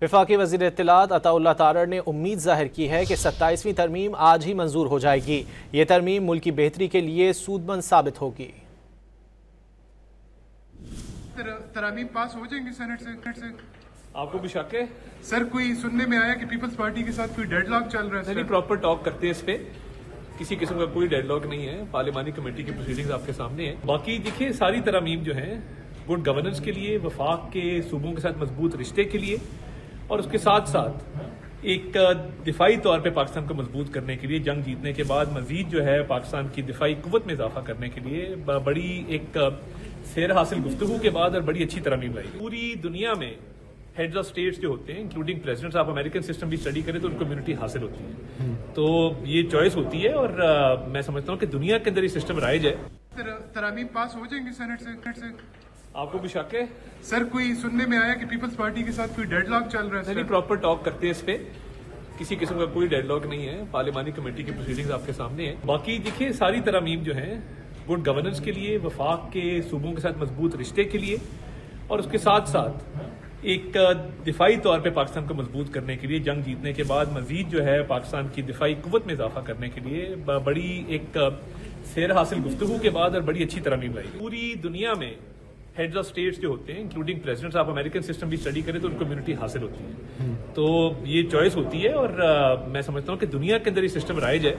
वफाकी वज़ीर इत्तलात अताउल्लाह तारड़ ने उम्मीद जाहिर की है कि 27वीं तरमीम आज ही मंजूर हो जाएगी। ये तरमीम मुल्क की बेहतरी के लिए सूदमंद साबित होगी। तरमीम पास हो जाएंगी सेनेट से। आपको भी शक है? सर कोई सुनने में आया कि पीपल्स पार्टी के साथ कोई डेडलॉक चल रहा है। नहीं, प्रॉपर टॉक करते हैं इस पे। किसी किस्म का कोई डेडलॉक नहीं है। पार्लिमानी कमेटी की प्रोसीडिंग्स आपके सामने है। बाकी देखिए, सारी तरमीम जो है गुड गवर्नेंस के लिए, वफाक के सूबों के साथ मजबूत रिश्ते के लिए और उसके साथ साथ एक दिफाई तौर पे पाकिस्तान को मजबूत करने के लिए, जंग जीतने के बाद मजीद जो है पाकिस्तान की दिफाई कुव्वत में इजाफा करने के लिए बड़ी एक सैर हासिल गुफ्तगू के बाद और बड़ी अच्छी तरमीम लाई। पूरी दुनिया में हेड्स ऑफ स्टेट्स जो होते हैं, इंक्लूडिंग प्रेसिडेंट्स, आप अमेरिकन सिस्टम भी स्टडी करें तो उनको इम्यूनिटी हासिल होती है। तो ये चॉइस होती है और मैं समझता हूँ कि दुनिया के अंदर ये सिस्टम राइज है। तरमीम पास हो जाएंगी सेनेट से। आपको भी शक है? सर कोई सुनने में आया कि पीपल्स पार्टी के साथ कोई डेडलॉक चल रहा है। नहीं, प्रॉपर टॉक करते हैं इस पे। किसी किस्म का कोई डेडलॉक नहीं है। पार्लिमानी कमेटी की प्रोसीडिंग्स आपके सामने है। बाकी देखिए, सारी तरमीम जो है गुड गवर्नेंस के लिए, वफाक के सूबों के साथ मजबूत रिश्ते के लिए और उसके साथ साथ एक दिफाई तौर पे पाकिस्तान को मजबूत करने के लिए, जंग जीतने के बाद मजीद जो है पाकिस्तान की दिफाई कुव्वत में इजाफा करने के लिए बड़ी एक सैर हासिल गुफ्तगू के बाद और बड़ी अच्छी तरमीम लाई। पूरी दुनिया में हेड्स ऑफ स्टेट्स जो होते हैं, इंक्लूडिंग प्रेसिडेंट्स, आप अमेरिकन सिस्टम भी स्टडी करें तो उनको इम्यूनिटी हासिल होती है। तो ये चॉइस होती है और मैं समझता हूँ कि दुनिया के अंदर ये सिस्टम राइज है।